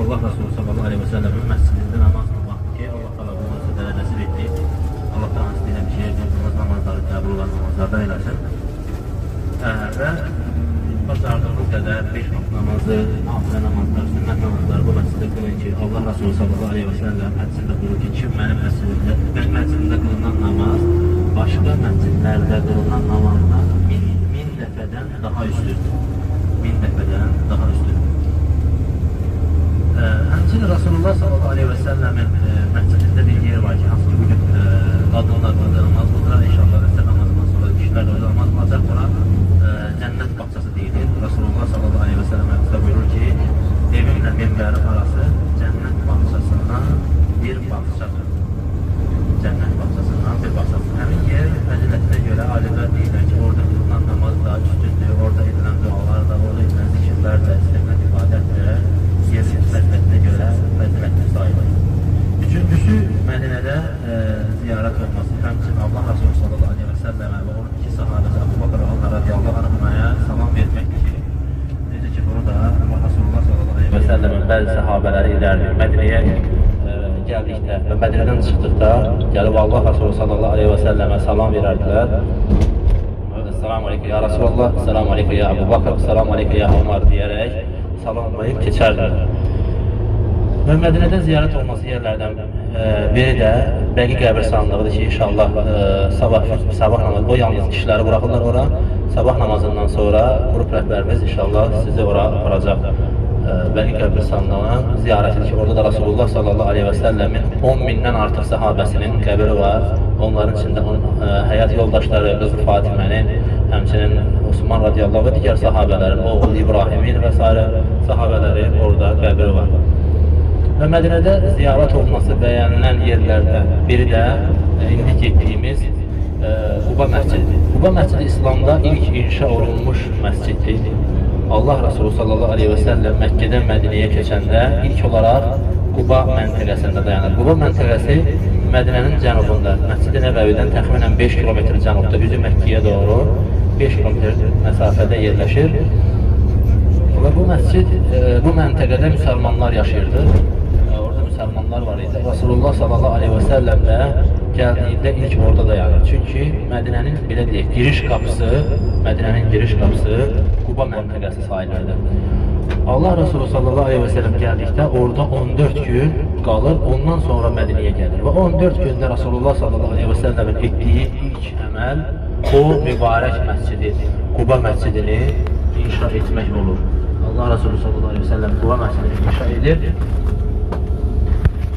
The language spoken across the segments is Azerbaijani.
Allah Resulü sallallahu aleyhi ve sellem'in məscidində namaz qılmaqdır ki, Allah təala bu məsələdə nəsib etdi. Allah təala istəyirəm ki, qıldığımız namazları qəbul olan namazlardan eləsin. Və bacardığımız qədər 5 vaxt namazı, nafilə namazlar, sünnət namazları bu məscidə qılın ki, Allah Resulü sallallahu aleyhi ve sellem hədisində buyurur ki, kim mənim məscidimdə qılınan namaz başqa məscidlərdə qılınan namazdan 1000 dəfədən daha üstündür. 1000 dəfədən daha üstündür. Həmçinin Rasulullah sallallahu aleyhi ve sellemin məscidində bir yer var ki, hansı ki bugün qadınlar orada namaz qıldırar, inşallah əsər namazından sonra kişilər orada namaz qılacaq, buna cənnət bağçası deyilir. Rasulullah sallallahu aleyhi ve sellem hədisdə buyurur ki, evimlə minbərim arası cənnət bağçasından bir bağçadır. Cənnət bağçasından bir bağçadır. Həmin yer fəzilətinə görə alimlər deyirlər ki, orada qılınan namaz da üstündür, orada edilən dualar da, orada edilən zikirlər də, istənilən ibadət də yerin fəzilətinə görə fəzilətli sayılır. Üçüncüsü, Mədinədə ziyarət olması. Həmçinin Allah Resulü sallallahu aleyhi ve sellemə və onun iki sahabəsi Əbu Bakr radiyallahu anhumaya salam verməkdir ki, necə ki, bunu da Allah Resulullah sallallahu aleyhi ve sellemin bəzi sahabələri edərdi. Mədinəyə gəldikdə və Mədinədən çıxdıqda gəlib Allah Resulü sallallahu aleyhi ve sellemə salam verərdilər. Selamu aleyke ya Resulullah, selamu aleyke ya Əbu Bakr, selamu aleyke ya Ömər deyərək salamlayıb keçərlər. Və Mədinədə ziyarət olması yerlərdən biri də Bəqi qəbirstanlığıdır ki, inşallah sabah namazı, o yalnız kişiləri buraxırlar ora. Sabah namazından sonra qrup rəhbərimiz inşallah sizi ora aparacaq. Bəqi qəbirstanlığına ziyarət edir ki, orada da Rasulullah sallallahu aleyhi ve sellemin 10.000-dən artıq sahabəsinin qəbiri var. Onların içində həyat yoldaşları qızı Fatimənin, həmçinin Osman radiyallahu və digər sahabələrin, oğul İbrahimin və s. sahabələrin orada qəbiri var. Və Mədinədə ziyarət olması bəyənilən yerlərdən biri də indi getdiyimiz Quba məscididir. Quba məscidi İslamda ilk inşa olunmuş məsciddir. Allah Resulü sallallahu aleyhi ve sellem Məkkədən Mədinəyə keçəndə ilk olaraq Quba məntəqəsində dayanır. Quba məntəqəsi Mədinənin cənubunda, Məscid-i Nəbəvidən təxminən 5 kilometr cənubda, üzü Məkkəyə doğru 5 kilometr məsafədə yerləşir. Və bu məscid, bu məntəqədə müsəlmanlar yaşayırdı. Orada müsəlmanlar var idi. Rasulullah sallallahu aleyhi ve sellem də gəldiyində ilk orada dayanır. Çünki Mədinənin, belə deyək, Mədinənin giriş qapısı Quba məntəqəsi sayılırdı. Allah Resulü sallallahu aleyhi ve sellem gəldikdə orada 14 gün qalır, ondan sonra Mədinəyə gəlir. Və 14 gündə Rasulullah sallallahu aleyhi ve sellemin etdiyi ilk əməl o mübarək məscidi, Quba məscidini inşa etmək olur. Allah Resulü sallallahu aleyhi ve sellem Quba məscidini inşa edir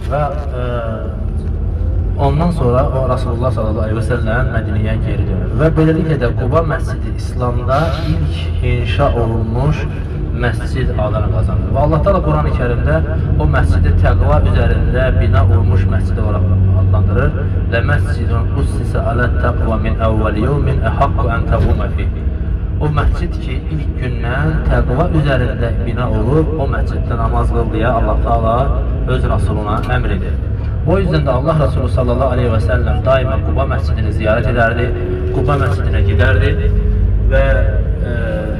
və ondan sonra o Rasulullah sallallahu aleyhi ve sellem Mədinəyə geri dönür. Və beləliklə də Quba məscidi İslamda ilk inşa olunmuş məscid adını qazanır. Və Allah Teala Quran-ı Kərimdə o məscidi təqva üzərində bina olmuş məscid olaraq adlandırır. Lə məscidun ussisə alət təqva min əvvəl yevmin əhaqqu ən təqumə fih. O məscid ki, ilk gündən təqva üzərində bina olub, o məsciddə namaz qıldıya Allah Teala öz Rasuluna əmr edir. O yüzden de Allah Resulü sallallahu aleyhi ve sellem daima Quba məscidini ziyarət edərdi, Quba məscidinə gedərdi və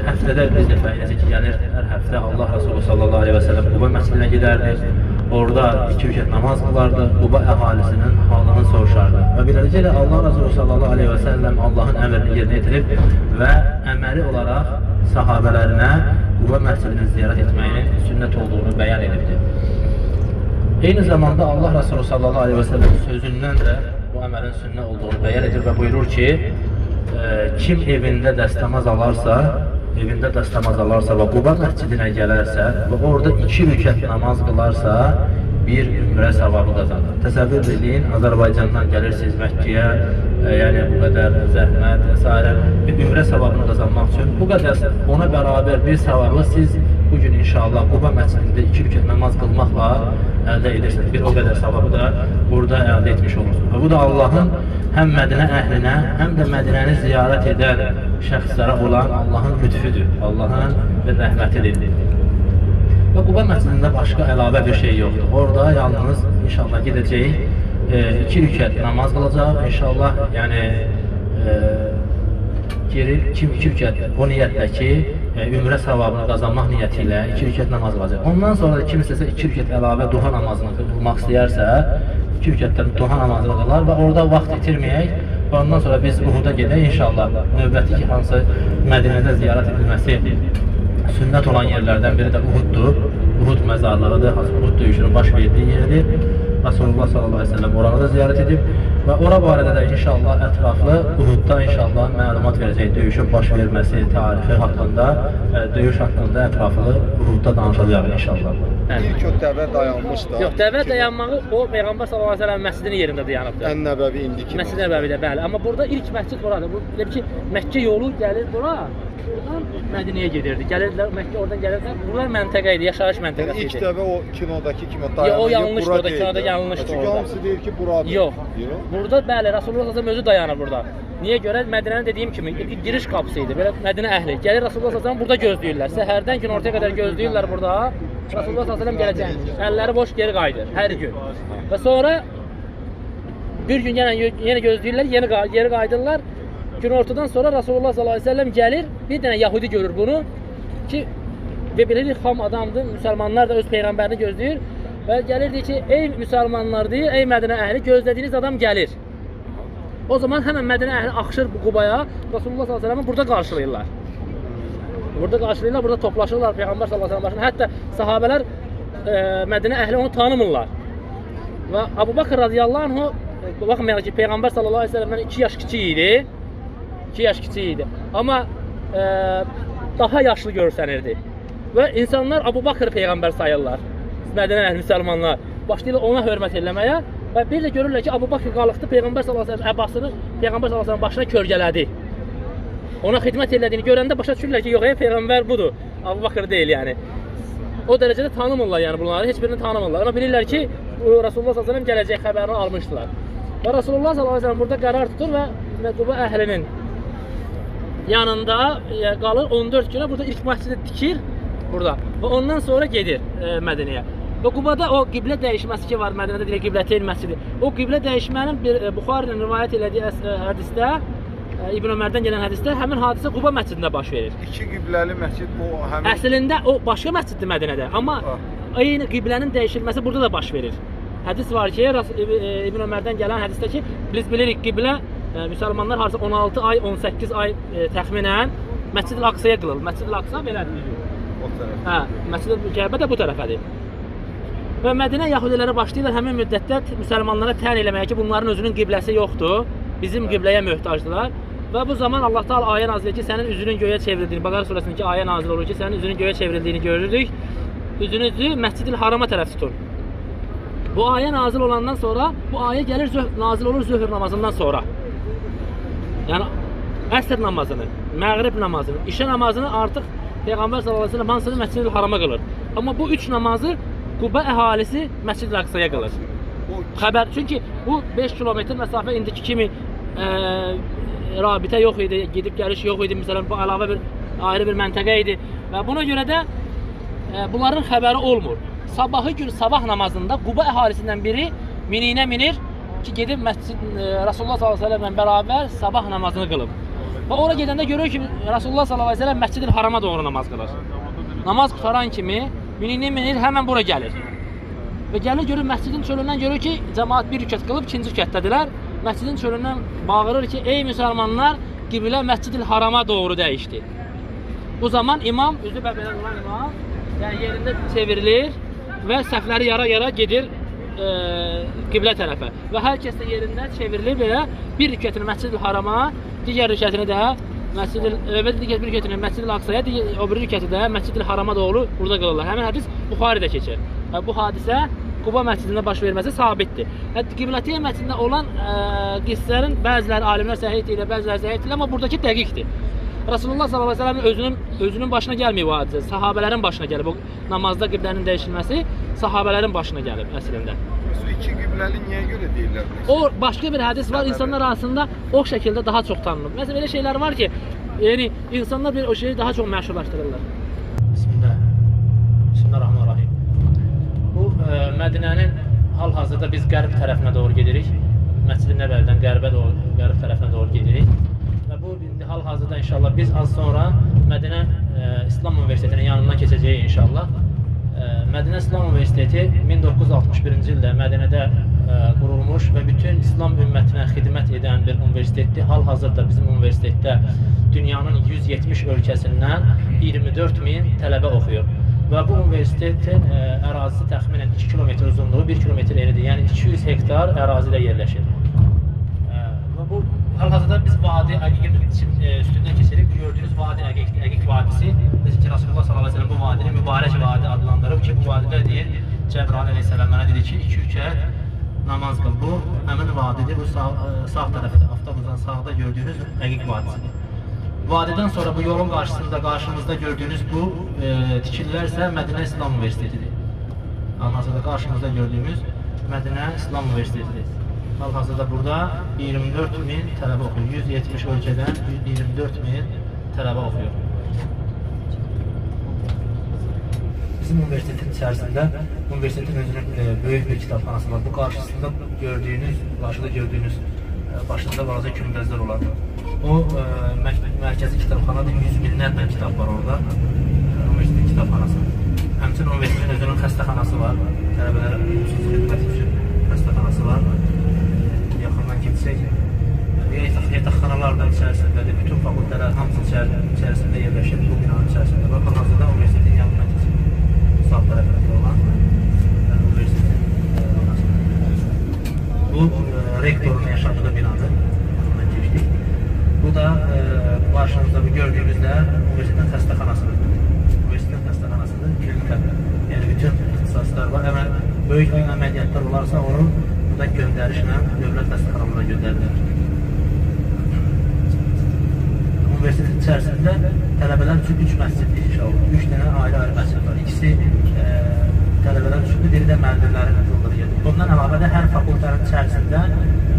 həftədə biz dəfə necə ki, gəlir, hər həftə Allah Resulü sallallahu aleyhi ve sellem Quba məscidinə gedərdi, orada 2 rükət namaz qılardı, Quba əhalisinin halını soruşardı. Və beləliklə də Allah Resulü sallallahu aleyhi ve sellem Allahın əmrini yerinə yetirib və əməli olaraq sahabələrinə Quba məscidini ziyarət etməyinin sünnət olduğunu bəyan edibdir. Eyni zamanda Allah Resulü sallallahu aleyhi ve sellem sözündən də bu əməlin sünnə olduğunu bəyan edir və buyurur ki, kim evində dəstəmaz alarsa və Quba məscidinə gələrsə və orada 2 rükət namaz qılarsa, bir ümrə savabı qazanır. Təsəvvür edin, Azərbaycandan gəlirsiniz Məkkəyə, yəni bu qədər zəhmət və s. bir ümrə savabını qazanmaq üçün bu qədər ona bərabər bir savabı siz bugün inşallah Quba məscidində 2 rükət namaz qılmaqla əldə edirsiniz. Bir o qədər savabı da burada əldə etmiş olursunuz. Və bu da Allahın həm Mədinə əhlinə, həm də Mədinəni ziyarət edən şəxslərə olan Allahın lütfüdür, Allahın bir rəhmətidir. Və Quba məscidində başqa əlavə bir şey yoxdur. Orada yalnız inşallah gedəcəyik, 2 rükət namaz qılacaq, inşallah, yəni kim 2 rükət o niyyətlə ki, ümrə savabını qazanmaq niyyəti ilə 2 rükət namaz qılacaq. Ondan sonra da kim istəsə 2 rükət əlavə duha namazını qılmaq istəyərsə, 2 rükətdən duha namazını qılar və orada vaxt itirməyək. Və ondan sonra biz Uhuda gedək inşallah. Növbəti ki, hansı Mədinədə ziyarət edilməsi sünnət olan yerlərdən biri də Uhuddur. Uhud məzarlarıdır, Uhud döyüşünün baş verdiyi yerdir. Rasulullah sallallahu aleyhi ve sellem oranı da ziyarət edib və ora barədə də inşallah ətraflı Uhudda inşallah məlumat verəcək döyüşün baş verməsi, tarixi haqqında, döyüş haqqında ətraflı Uhudda danışacaq inşallah. İlk o dəvə dayanmışdı. Yox, dəvə dayanmağı o Peyğəmbər sallallahu əleyhi və səlləm məscidinin yerində dayanıbdı. Ən-Nəbəvi indiki. Məscid Nəbəvidə, bəli. Amma burada ilk məscid buradır. Bu demək ki, Məkkə yolu gəlir bura. Buradan Mədinəyə gedirdi. Gəlirdilər, Məkkə oradan gəlirdilər. Buralar məntəqə idi, yaşayış məntəqəsi idi. İlk dəvə o kinodakı kimi dayanır. O yanlışdı orada, kinoda yanlışdı orada. Çünki hamısı deyir ki, buradır. Yox. Burada bəli, Rasulullah sallallahu özü dayanır burada. Niyə görə? Mədinənin dediyim kimi giriş qapısı idi. Belə Mədinə əhli. Gəlir Rasulullah sallallahu burada gözləyirlər. Səhərdən günortaya qədər gözləyirlər burada. Rasulullah sallallahu gələcək. Əlləri boş geri qayıdır hər gün. Və sonra bir gün yenə gözləyirlər, geri qayıdırlar. Günortadan sonra Rasulullah sallallahu gəlir, bir dənə Yahudi görür bunu ki, və belə xam adamdır, müsəlmanlar da öz peyğəmbərini gözləyir və gəlir deyir ki, ey müsəlmanlar deyir, ey Mədinə əhli, gözlədiyiniz adam gəlir. O zaman həmən Mədinə əhli axışır bu Qubaya, Rasulullah sallallahu burada qarşılayırlar. Burada toplaşırlar Peyğəmbər sallallahu başına. Hətta sahabələr Mədinə əhli onu tanımırlar. Və Əbu Bakr radiyallahu anhu, baxmayaraq ki, Peyğəmbər sallallahu əleyhi və səlləmdən 2 yaş kiçik idi. 2 yaş kiçik idi. Amma daha yaşlı görsənirdi. Və insanlar Əbu Bakr Peyğəmbər sayırlar. Mədinə əhli müsəlmanlar. Başlayırlar ona hörmət eləməyə və bir də görürlər ki, Əbu Bakr qalıqdı Peyğəmbər sallallahu əleyhi və səlləm əbbasını Peyğəmbər sallallahu əleyhi və səlləm başına kölgələdi. Ona xidmət elədiyini görəndə başa düşürlər ki, yox, Peyğəmbər budur. Əbu Bakr deyil yəni. O dərəcədə tanımırlar yəni bunları, heç birini tanımırlar. Amma bilirlər ki, Rasulullah sallallahu əleyhi və səlləm gələcək xəbərini almışdılar. Və Rasulullah sallallahu əleyhi və səlləm burada qərar tutur və Quba əhlinin yanında qalır 14 günə. Burada ilk məscidi tikir burada və ondan sonra gedir Mədinəyə. Və Qubada o qiblə dəyişməsi ki var, Mədinədə deyək Qibləteyn məscidi. O qiblə dəyişmənin Buxarinin rivayət elədiyi hədisdə, İbn Ömərdən gələn hədisdə həmin hadisə Quba məscidində baş verir. 2 qibləli məscid bu həmin. Əslində o başqa məsciddir Mədinədə, amma eyni qiblənin dəyişilməsi burada da baş verir. Hədis var ki, İbn Ömərdən gələn hədisdə ki, biz bilirik qiblə müsəlmanlar harca 16 ay, 18 ay təxminən Məscid-i Aqsaya qılır. Məscid-i Aqsa belədir. O tərəf. Hə, Məscid-i Kəbə də bu tərəfədir. Və Mədinə yəhudiləri başlayırlar həmin müddətdə müsəlmanlara təyin eləməyə ki, bunların özünün qibləsi yoxdur. Bizim qibləyə möhtacdılar. Və bu zaman Allah Taala ayə nazil edir ki, sənin üzünün göyə çevrildiyini, Bəqərə surəsindəki ayə nazil olur ki, sənin üzünün göyə çevrildiyini görürük. Üzünüzü Məscid-i Harama tərəf tutun. Bu ayə nazil olandan sonra, bu ayə gəlir nazil olur zöhr namazından sonra. Yəni əsr namazını, məğrib namazını, işə namazını artıq Peyğəmbər sallallahu əleyhi və səlləm hansını Məscid-i Harama qılır. Amma bu 3 namazı Quba əhalisi Məscid-i Aqsaya qılır. Xəbər, çünki bu 5 kilometr məsafə indiki kimi rabitə yox idi, gedib gəliş yox idi. Məsələn, bu əlavə bir ayrı bir məntəqə idi və buna görə də bunların xəbəri olmur. Sabahı gün sabah namazında Quba əhalisindən biri miniyinə minir ki, gedib Rasulullah sallallahu əleyhi və səlləmlə bərabər sabah namazını qılıb. Və ora gedəndə görür ki, Rasulullah sallallahu əleyhi və səlləm Məscid-i Harama doğru namaz qılır. Namaz qutaran kimi miniyinə minir, həmin bura gəlir. Və gəlir görür məscidin çölündən görür ki, cəmaət bir rükət qılıb, ikinci rükətdədirlər. Məscidin çölündən bağırır ki, ey müsəlmanlar, qiblə Məscid-i Harama doğru dəyişdi. Bu zaman imam, üzü bəbələr olan imam, yəni yerində çevrilir və səhvləri yara-yara gedir qiblə tərəfə. Və hər kəs də yerində çevrilir belə bir rükətini Məscid-i Harama, digər rükətini də bir rükətini Məscid-i Aqsaya, o bir rükəti də Məscid-i Harama doğru burada qılırlar. Həmin hədis Buxaridə keçir. Bu hadisə Quba məscidində baş verməsi sabitdir. Hətta Qibləteyn məscidində olan qissələrin bəziləri alimlər səhih deyirlər, bəziləri zəif deyirlər, amma buradakı dəqiqdir. Rasulullah sallallahu əleyhi və səlləm özünün başına gəlməyib o hadisə, sahabələrin başına gəlib. O namazda qiblənin dəyişilməsi sahabələrin başına gəlib əslində. Bu 2 qibləli niyə görə deyirlər? O başqa bir hədis var, insanlar arasında o şəkildə daha çox tanınır. Məsələn, elə şeylər var ki, yəni insanlar o şeyi daha çox məşhurlaşdırırlar. Bismillahirrahmanirrahim. Bu Mədinənin hal-hazırda biz qərb tərəfinə doğru gedirik. Məscid-i Nəbəvidən qərb tərəfinə doğru gedirik. Və bu indi hal-hazırda inşallah biz az sonra Mədinə İslam Universitetinin yanından keçəcəyik inşallah. Mədinə İslam Universiteti 1961-ci ildə Mədinədə qurulmuş və bütün İslam ümmətinə xidmət edən bir universitetdir. Hal-hazırda bizim universitetdə dünyanın 170 ölkəsindən 24 min tələbə oxuyur. Və bu universitetin ərazisi təxminən 2 kilometr uzunluğu, 1 kilometr enidir. Yəni 200 hektar ərazidə yerləşir. Və bu hal-hazırda biz Vadi Əqiqin üstündən keçirik. Gördüyünüz Vadi Əqiq vadisi. Necə ki, Rasulullah s.ə.v bu vadini mübarək vadi adlandırıb ki, bu vadidə deyir, Cəbrail əleyhissalam mənə dedi ki, 2 rükət namaz qıl. Bu, həmin vadidir. Bu sağ tərəfdə, avtobusdan sağda gördüyünüz Əqiq vadisidir. Vadidən sonra bu yolun qarşımızda gördüyünüz bu tikililər isə Mədinə İslam Universitetidir. Hal-hazırda qarşımızda gördüyümüz Mədinə İslam Universitetidir. Hal-hazırda burada 24 min tələbə oxuyur. 170 ölkədən 24 min tələbə oxuyur. Bizim universitetin içərisində universitetin özünün böyük bir kitabxanası var. Bu qarşısında gördüyünüz, başında balaca kümbezlər olar. O mərkəzi kitabxanadır, 100 minlərlə kitab var orada. Universitetin kitabxanası. Həmçinin universitetin özünün xəstəxanası var. Tələbələrə xidmət üçün xəstəxanası var. Yaxından keçsək, yataqxanalar da içərisindədir. Bütün fakültələr hamısı içərisində yerləşir. Bu binanın içərisində var. Hal-hazırda universitetin yanından keçir. Sağ tərəfində olan universitetin binası. Bu rektorun yaşadığı binadır. Bu da qarşınızda gördüyünüzdə universitetin xəstəxanasıdır. Universitetin xəstəxanasıdır, klinika. Yəni bütün ixtisaslar var. Əgər böyük əməliyyatlar olarsa, onu buradan göndərişlə dövlət xəstəxanalarına göndərilir. Universitetin içərisində tələbələr üçün 3 məscid inşa olunur. 3 dənə ayrı-ayrı məscid var. İkisi tələbələr üçündür, biri də müəllimlərin qıldığı yerdir. Bundan əlavə də hər fakültənin içərisində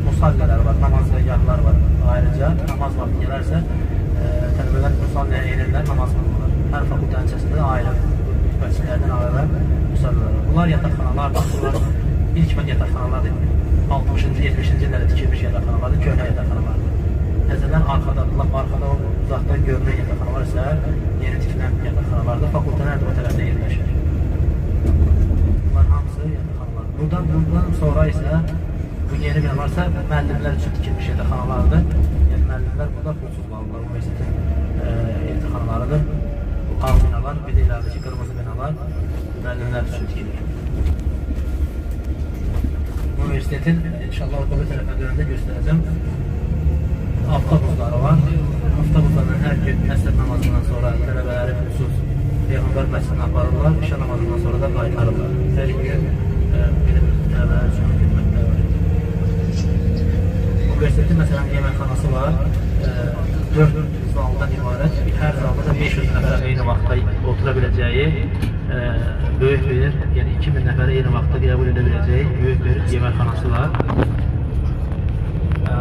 musallələr var, namazgahlar var. Ayrıca namaz vaxtı gələrsə, tələbələr musalləyə eynirlər, namaz qılırlar. Hər fakültənin içərisində ayrı, məscidlərdən ayrı musallələr var. Bunlar yataqxanalardır, bunlar ilk mən yataqxanalardır. 60-cı, 70-ci illərdə tikilmiş yataqxanalardır, köhnə yataqxanalardır. Təzədən arxada, uzaqdan görünən yataqxanalar isə yeni tikilən yataqxanalardır, fakültələr də o tərəfdə yerləşir. Bunlar hamısı yataqxanalar. Buradan sonra isə bu yeni binalarsa müəllimlər üçün tikilmiş yataqxanalardır. Yəni müəllimlər burada pulsuz qalırlar. Universitetin yataqxanalarıdır. Bu ağ binalar, bir də iləridəki qırmızı binalar müəllimlər üçün tikilir. Universitetin inşallah o tərəfə dönəndə göstərəcəm. Avtobusları var. Avtobuslardan hər gün əsr namazından sonra tələbələri pulsuz Peyğəmbər məscidinə aparırlar. İşə namazından sonra da qaytarırlar. Hər gün tələbələr üçün xidmətlər var. Universitetin məsələn yeməkxanası var, 4 zaldan ibarət, hər zalda da 500 nəfərə eyni vaxtda otura biləcəyi böyük bir, yəni 2000 nəfərə eyni vaxtda qəbul edə biləcəyi böyük bir yeməkxanası var.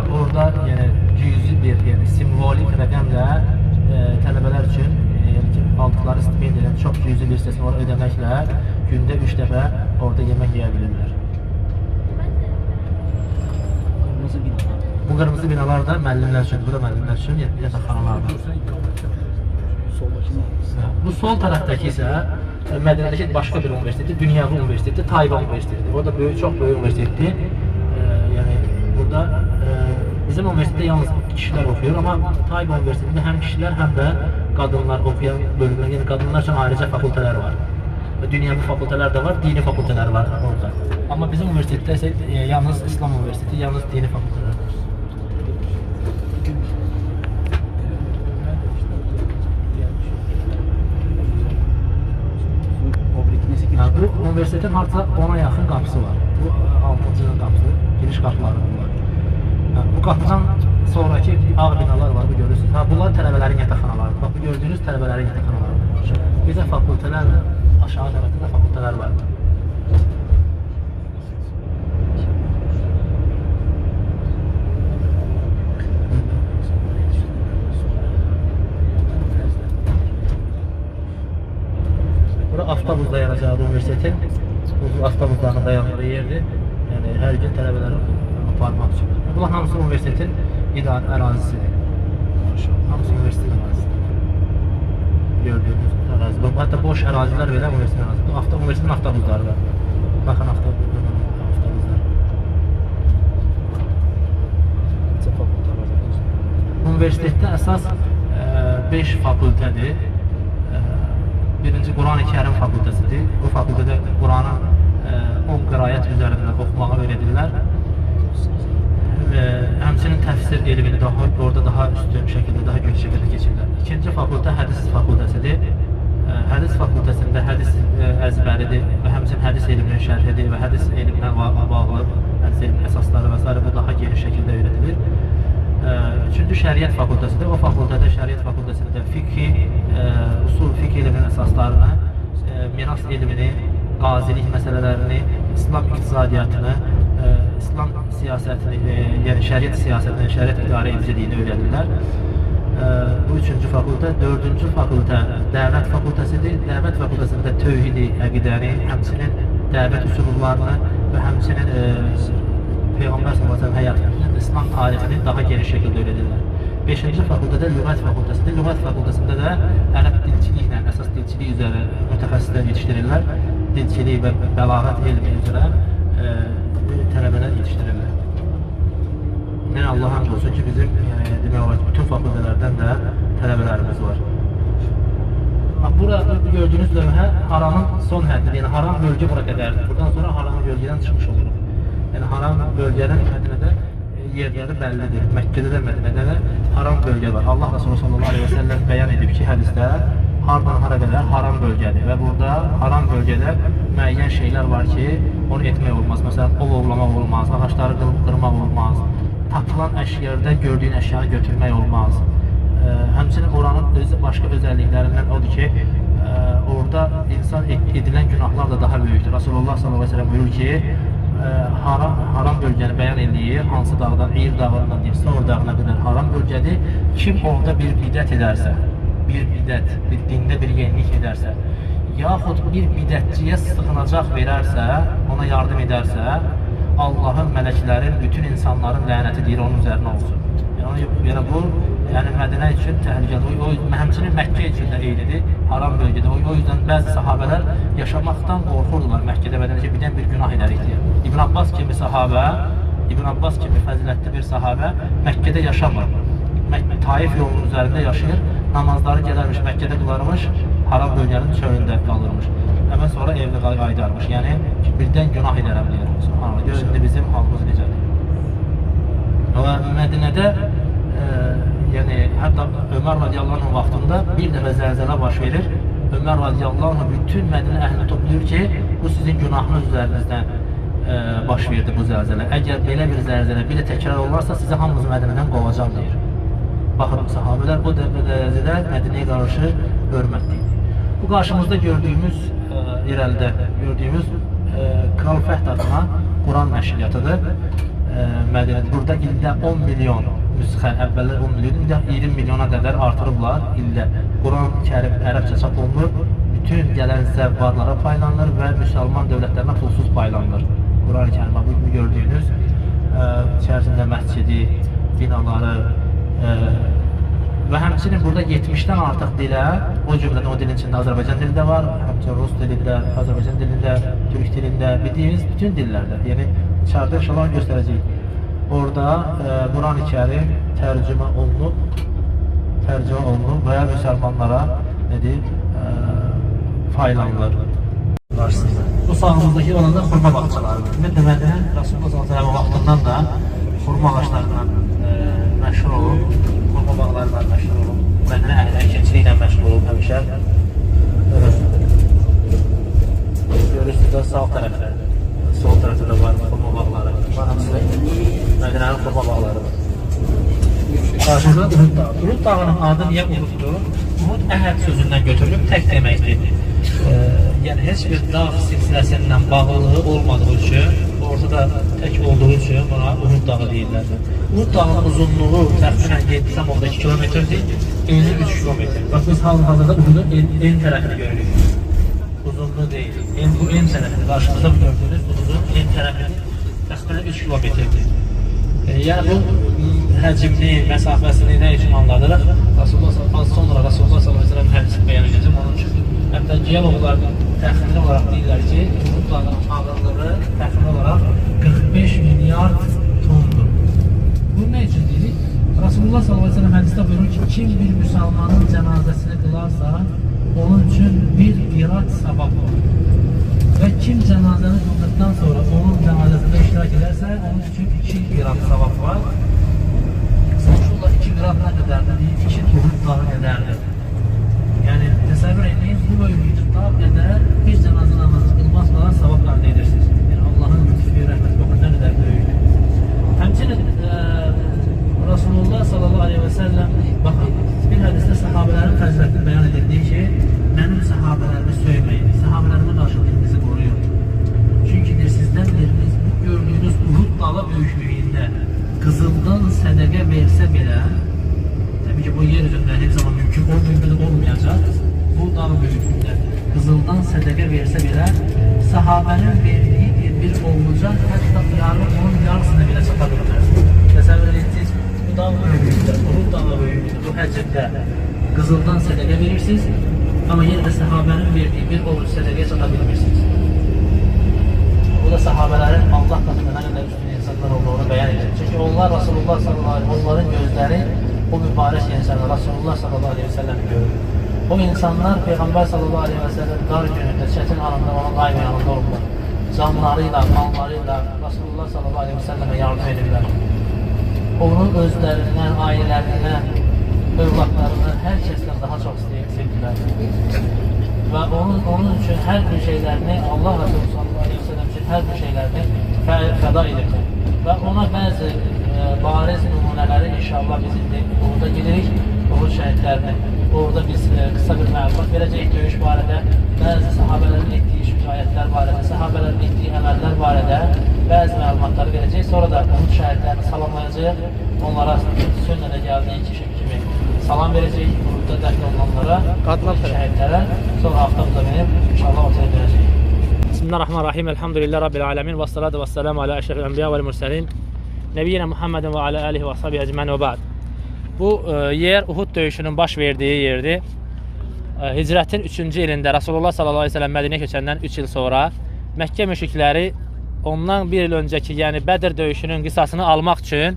Orada cüzi bir, simvolik rəqəmlə tələbələr üçün aldıqları stipendiyanın çox cüzi bir hissəsini orada ödəməklə gündə 3 dəfə orada yemək yeyə bilirlər. Bu qırmızı binalar da müəllimlər üçün, bu da müəllimlər üçün yataqxanalardır. Bu sol tərəfdəki isə Mədinədəki başqa bir universitetdir, Dünyavi Universiteti, Tayvan Universitetidir. O da çox böyük universitetdir. Yəni burada bizim universitetdə yalnız kişilər oxuyur, amma Tayvan Universitetində həm kişilər, həm də qadınlar oxuyan bölümlər, yəni qadınlar üçün ayrıca fakültələr var. Dünyavi fakültələr də var, dini fakültələr var orada. Amma bizim universitetdə isə yalnız İslam Universiteti, yalnız dini fakültələr var. Bu universitetin harca 10'a yaxın qapısı var. Bu 6-cı qapısı, giriş qapıları bunlar. Bu qapıdan sonraki ağ binalar var, bu görürsünüz. Bunlar tələbələrin yataqxanalarıdır. Bax, bu gördüyünüz tələbələrin yataqxanalarıdır. Bir də fakültələr, aşağı tərəfdə də fakültələr var. Avtobusda yanacağı universitetin avtobuslarının dayandığı yerdir. Yəni hər gün tələbələri aparmaq üçün. Bunlar hamısı universitetin idarə ərazisidir. Hamısı universitetin ərazisidir. gördüyünüz ərazi. Hətta boş ərazilər belə universitetin ərazisi. Bu universitetin avtobusları var. Baxın avtobuslar. Universitetdə əsas 5 fakültədir. Birinci Quran-ı Kərim fakültəsidir. Bu fakültədə Quranın 10 qiraət üzərində oxumağı öyrədirlər. Həmçinin təfsir elmini orada daha üstün şəkildə, daha güclü şəkildə keçirlər. İkinci fakültə hədis fakültəsidir. Hədis fakültəsində hədis əzbəridir və həmçinin hədis elminin şərhidir və hədis elminə bağlı hədis elminin əsasları və s. bu daha geniş şəkildə öyrədilir. Üçüncü şəriət fakültəsidir. O fakültədə şəriət fakültəsində fiqhi, usul fiqh elminin əsaslarını, miras elmini, qazilik məsələlərini, İslam iqtisadiyyatını, İslam siyasətini, yəni şəriət siyasətini, şəriət idarə ediciliyini öyrədirlər. Bu üçüncü fakültə. Dördüncü fakültə dəvət fakültəsidir. Dəvət fakültəsində tövhidi, əqidəni, həmçinin dəvət üsullarını və həmçinin Peyğəmbər sallallahu həyatını, İslam tarixini daha geniş şəkildə öyrədirlər. Beşinci fakültədə lüğət fakültəsidir. Lüğət fakültəsində də ərəb dilçiliklə, əsas dilçilik üzrə mütəxəssislər yetişdirirlər. Dilçilik və bəlağət elmi üzrə tələbələr yetişdirirlər. Yəni Allah həmd olsun ki, bizim demək olar ki, bütün fakültələrdən də tələbələrimiz var. Burada gördüyünüz lövhə haramın son həddidir. Yəni haram bölgə bura qədərdir. Buradan sonra haram bölgədən çıxmış oluruq. Yəni haram bölgədən Mədinədə yerləri bəllidir. Məkkədə də Mədinədə də haram bölgə var. Allah Resulü sallallahu aleyhi və səlləm bəyan edib ki, hədisdə hardan hara qədər haram bölgədir və burada haram bölgədə müəyyən şeylər var ki, onu etmək olmaz. Məsələn, ov ovlamaq olmaz, ağaçları qırmaq olmaz, tapılan əşyərdə gördüyün əşyanı götürmək olmaz. Həmçinin oranın başqa özəlliklərindən odur ki, orada insan edilən günahlar da daha böyükdür. Rasulullah sallallahu aleyhi və səlləm buyurur ki, haram bölgəni bəyan edir, hansı dağdan, İr dağından deyib, Sor dağına qədər haram bölgədir. Kim orada bir bidət edərsə, bir dində bir yenilik edərsə, yaxud bir bidətçiyə sığınacaq verərsə, ona yardım edərsə, Allahın, mələklərin, bütün insanların lənəti deyir, onun üzərinə olsun. Yəni bu, yəni Mədinə üçün təhlükədir. Həmçinin Məkkə üçün də eynidir, haram bölgədə. O yüzdən bəzi sahabələr yaşamaqdan qorxurdular Məkkədə, Mədinədə ki, birdən bir günah edərik deyə. İbn Abbas kimi sahabə, İbn Abbas kimi fəzilətli bir sahabə Məkkədə yaşamır. Taif yolunun üzərində yaşayır, namazları gələrmiş, Məkkədə qılarmış, haram bölgənin çölündə qalırmış. Həmən sonra evli qaydarmış. Yəni ki, birdən günah edərəm deyir. Subhanallah, görün, indi bizim halımız necədir. Və Mədinədə yəni hətta Ömər radiyallahu anh vaxtında bir dəfə zəlzələ baş verir. Ömər radiyallahu anh bütün Mədinə əhlini toplayır ki, bu sizin günahınız üzərinizdən baş verdi bu zəlzələ. Əgər belə bir zəlzələ bir də təkrar olarsa, sizi hamınızı Mədinədən qovacam deyir. Baxın, sahabələr bu dərəcədə Mədinəyə qarşı hörmətlidir. Bu qarşımızda gördüyümüz, irəlidə gördüyümüz Kral Fəhd adına Quran nəşriyyatıdır. Burada ildə 10 milyon nüsxə, əvvəllər 10 milyon, indi 20 milyona qədər artırıblar ildə. Quran-ı Kərim ərəbcə çap olunur, bütün gələn zəvvarlara paylanır və müsəlman dövlətlərinə pulsuz paylanır. Quran-ı Kərimə bu gördüyünüz içərisində məscidi, binaları və həmçinin burada 70-dən artıq dilə, o cümlədən o dilin içində Azərbaycan dili də var, həmçinin Rus dilində, Azərbaycan dilində, Türk dilində, bildiyiniz bütün dillərdə. Yəni, içəridə inşallah göstərəcəyik. Orada Quran-ı Kərim tərcümə olunub və ya müsəlmanlara faylanılır. Bu sağımızdakı olan da xurma bağçalarıdır. Mədinə Rasulullah sallallahu vaxtından da xurma ağaçlarından məşhur olub, xurma bağlarından məşhur olub. Mədinə əhli əkinçiliyi ilə məşğul olub həmişə. Görürsünüz də sağ tərəfdə, sol tərəfdə var xurma bağları. Mədinənin xurma bağları var. Qarşımızda Uhud dağı. Uhud dağının adı niyə Uhuddur? Uhud əhəd sözündən götürülüb tək deməkdir. Yəni heç bir dağ silsiləsindən bağlılığı olmadığı üçün, ortada tək olduğu üçün buna Uhud dağı deyirlər. Uhud dağının uzunluğu təxminən 7,2 kilometrdir, eni 3 kilometr. Bax, biz hal-hazırda Uhudun en tərəfini görürük. Uzunluğu deyil. Bu en tərəfini, qarşımızda gördüyünüz Uhudun en tərəfini təxminən 3 kilometrdir. Yəni bu həcmini, məsafəsini nə üçün anladırıq? Az sonra Rasulullah s.ə.v hədisi bəyan edəcəm. Onun üçün hətta geoloqlar təxmini olaraq deyirlər ki, Uhud dağının ağırlığı təxmini olaraq 45 milyard tondur. Bu nə üçün deyirik? Rasulullah s.ə.v hədisdə buyurur ki, kim bir müsəlmanın cənazəsini qılarsa, onun üçün bir qirat savab var. Və kim cənazəni qıldıqdan sonra onun cənazəsində iştirak edərsə, onun üçün 2 qirat savab var. Sonuçlar 2 qirat nə qədərdir? 2 Uhud dağı qədərdir. Yəni, təsəvvür edin, bu böyüklükdə qədər bir cənazə namazı qılmazdan savab əldə edirsiniz. Yəni, Allahın lütfü, rəhməti baxın, nə qədər böyükdür. Həmçinin Rasulullah s.a.v. baxın, bir hədisdə səhabələrin fəzilətini bəyan edildiyi ki, mənim səhabələrimi söyməyin, səhabələrimi qarşı dilinizi qoruyun. Çünki sizdən biriniz bu gördüyünüz Uhud dağı böyüklüyündə qızıldan sədəqə versə belə, təbii ki, bu yer üzündə heç zaman mümkün olmayacaq, bu dağ böyüklüyündə qızıldan sədəqə versə belə, səhabənin verdiyi bir olacaq, hətta onun yarısına belə çata bilməz. Təsəvvür edirsiniz, bu dağ böyüklüyündə, Uhud dağı böyüklüyündə, bu həccədə qızıldan sədəqə verirsiniz, amma yenə də səhabənin verdiyi bir oruç sədəqəyə çata bilmirsiniz. Bu da səhabələrin Allah qatında nə qədər üstün insanlar olduğunu bəyan edir. Çünki onlar Rasulullah s.a.v. onların gözləri o mübarək insanlar Rasulullah s.a.v. görür. O insanlar Peyğəmbər s.a.v. dar günündə, çətin anında onun daimi yanında olurlar. Canlarıyla, mallarıyla Rasulullah s.a.v. yardım edirlər. Onu özlərindən, ailələrindən, övladlarını hər kəsdən daha çox sevdilər. Və onun üçün hər bir şeylərini, Allah Resulü s.a.v. üçün hər bir şeylərini fəda edirlər. Və ona bəzi bariz nümunələri inşallah biz indi orada gedirik, Uhud şəhidlərini. Orada biz qısa bir məlumat verəcəyik döyüş barədə, bəzi səhabələrin etdiyi şücaətlər barədə, səhabələrin etdiyi əməllər barədə bəzi məlumatları verəcəyik. Sonra da Uhud şəhidlərini salamlayacaq, onlara sünnədə gəldiyi kimi salam verəcəyik, Uhudda dəfn olunanlara, şəhidlərə, sonra avtobusa minib, inşallah ortaya verəcəyik. Bismillahirrahmanirrahim, elhamdülillah Rabbil alemin, və salatu və selamu alə əşrəfil ənbiya və mürselin, Nəbiyyina Muhammedin və alə əlihi və ashabi əcməni və ba'd. Bu yer Uhud döyüşünün baş verdiyi yerdir. Hicrətin 3-cü ilində Rasulullah s.a.v. Mədinəyə köçəndən 3 il sonra Məkkə müşrikləri ondan bir il öncəki, yəni Bədr döyüşünün qisasını almaq üçün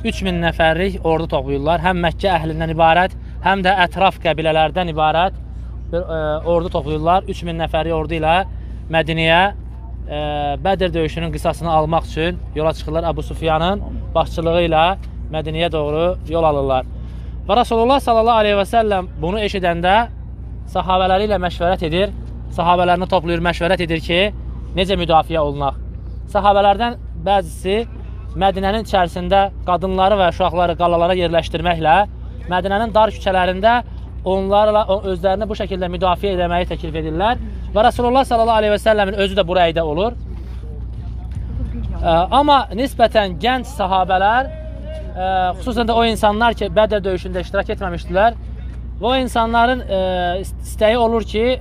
3000 nəfərlik ordu toplayırlar. Həm Məkkə əhlindən ibarət, həm də ətraf qəbilələrdən ibarət bir ordu toplayırlar. 3000 nəfərlik ordu ilə Mədinəyə Bədr döyüşünün qisasını almaq üçün yola çıxırlar. Əbu Sufyanın başçılığı ilə Mədinəyə doğru yol alırlar. Və Rasulullah s.a.v. bunu eşidəndə sahabələri ilə məşvərət edir, sahabələrini toplayır, məşvərət edir ki, necə müdafiə olunaq. Sahabələrdən bəzisi Mədinənin içərisində qadınları və uşaqları qalalara yerləşdirməklə Mədinənin dar küçələrində onlarla özlərini bu şəkildə müdafiə edəməyi təklif edirlər. Və Rasulullah s.a.v.'in özü də bu rəydə olur. Amma nisbətən gənc sahabələr, xüsusən də o insanlar ki, Bədr döyüşündə iştirak etməmişdilər, və o insanların istəyi olur ki,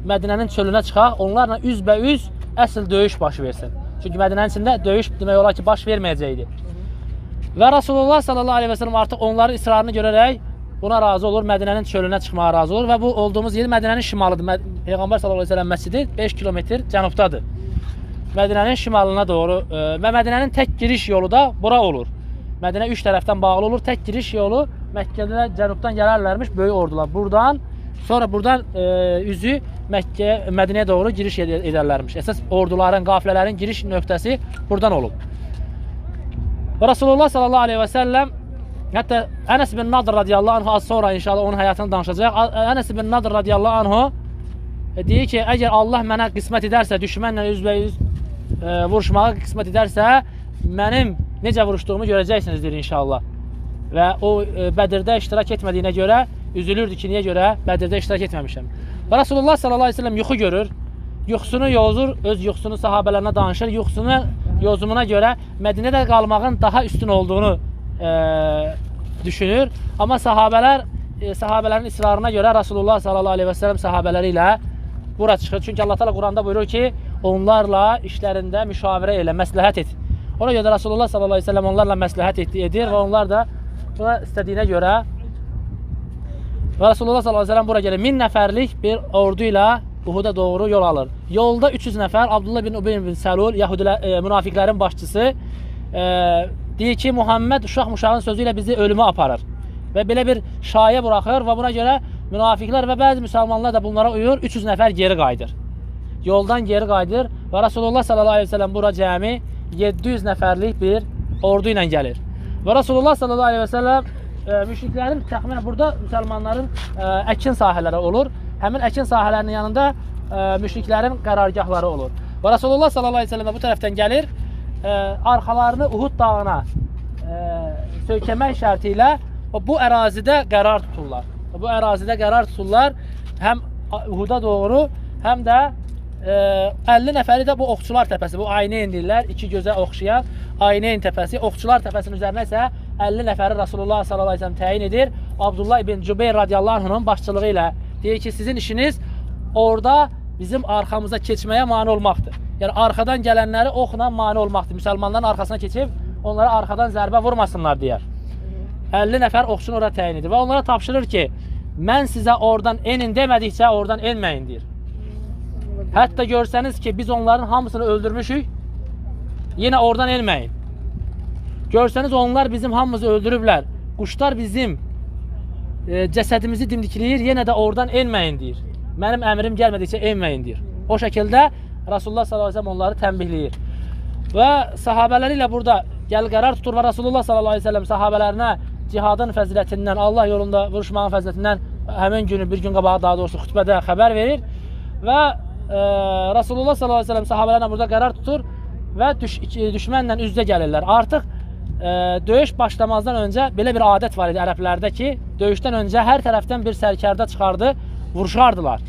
Mədinənin çölünə çıxaq, onlarla üzbəüz əsl döyüş baş versin. Çünki Mədinənin içində döyüş demək olar ki, baş verməyəcəkdir. Və Rasulullah s.a.v. artıq onların israrını görərək buna razı olur, Mədinənin çölünə çıxmağa razı olur və bu olduğumuz yer Mədinənin şimalıdır. Peyğəmbər s.a.v. məscidi 5 kilometr cənubdadır. Mədinənin şimalına doğru və Mədinənin tək giriş yolu da bura olur. Mədinə 3 tərəfdən bağlı olur, tək giriş yolu Məkkədə cənubdan gələrlərmiş böyük ordular. Sonra buradan üzü Mədinəyə doğru giriş edərlərmiş. Əsas orduların, qafilələrin giriş nöqtəsi buradan olub. Və Rasulullah s.a.v. Hətta Ənəs bin Nadr radiyallahu anhu az sonra inşallah onun həyatını danışacaq. Ənəs bin Nadr radiyallahu anhu deyir ki, əgər Allah mənə qismət edərsə, düşmənlə üzbəüz vuruşmağı qismət edərsə, mənim necə vuruşduğumu görəcəksiniz deyir inşallah. Və o Bədirdə iştirak etmədiyinə görə üzülürdü ki, niyə görə Bədirdə iştirak etməmişəm. Və Rasulullah s.a.v. yuxu görür, yuxusunu yozur, öz yuxusunu sahabələrinə danışır, yuxusunun yozumuna görə Mədinədə qalmağın daha üstün olduğunu düşünür. Amma sahabələrin israrına görə Rasulullah s.a.v. sahabələri ilə bura çıxır. Çünki Allah Teala Quranda buyurur ki, onlarla işlərində müşavirə elə, məsləhət et. Ona görə də Rasulullah sallallahu aleyhi ve sellem onlarla məsləhət edir və onlar da buna istədiyinə görə və Rasulullah sallallahu aleyhi ve sellem bura gəlir 1000 nəfərlik bir ordu ilə Uhuda doğru yol alır. Yolda 300 nəfər Abdullah bin Ubey bin Səlul, münafiqlərin başçısı deyir ki, Muhammed uşağın sözü ilə bizi ölümə aparır və belə bir şayə buraxır və buna görə münafiqlər və bəzi müsəlmanlar da bunlara uyur, 300 nəfər geri qayıdır. Yoldan geri qayıdır və Rasulullah sallallahu aleyhi ve sellem bura cəmi 700 nəfərlik bir ordu ilə gəlir. Və Rasulullah sallallahu aleyhi ve sellem müşriklərin təxminən burada müsəlmanların əkin sahələri olur. Həmin əkin sahələrinin yanında müşriklərin qərargahları olur. Və Rasulullah sallallahu aleyhi ve sellem bu tərəfdən gəlir, arxalarını Uhud dağına söykəmək şərti ilə bu ərazidə qərar tuturlar. Bu ərazidə qərar tuturlar, həm Uhuda doğru, həm də 50 nəfəri də bu Oxçular təpəsi, bu Ayneyn deyirlər, iki gözə oxşayan Ayneyn təpəsi, Oxçular təpəsinin üzərinə isə 50 nəfəri Rasulullah sallallahu aleyhi ve sellem təyin edir. Abdullah ibn Cübeyr radiyallahu anh'ın başçılığı ilə deyir ki, sizin işiniz orada bizim arxamıza keçməyə mane olmaqdır. Yəni, arxadan gələnləri oxla mane olmaqdır. Müsəlmanların arxasına keçib, onlara arxadan zərbə vurmasınlar deyər. 50 nəfər oxçunu orada təyin edir və onlara tapşırır ki, mən sizə oradan enin demədikcə oradan enməyin deyir. Hətta görsəniz ki, biz onların hamısını öldürmüşük, yenə oradan enməyin. Görsəniz onlar bizim hamımızı öldürüblər, quşlar bizim cəsədimizi dimdikləyir, yenə də oradan enməyin deyir. Mənim əmrim gəlmədikcə enməyin deyir. O şəkildə Rasulullah sallallahu aleyhi ve sellem onları tənbihləyir. Və sahabələri ilə burada qərar tutur və Rasulullah sallallahu aleyhi ve sellem sahabələrinə cihadın fəzilətindən, Allah yolunda vuruşmağın fəzilətindən həmin günü, bir gün qabağı daha doğrusu xütbədə xəbər verir və Rasulullah sallallahu aleyhi ve sellem sahabələrlə burada qərar tutur və düşmənlə üz-üzə gəlirlər. Artıq döyüş başlamazdan öncə belə bir adət var idi ərəblərdə ki, döyüşdən öncə hər tərəfdən bir sərkərdə çıxardı, vuruşardılar.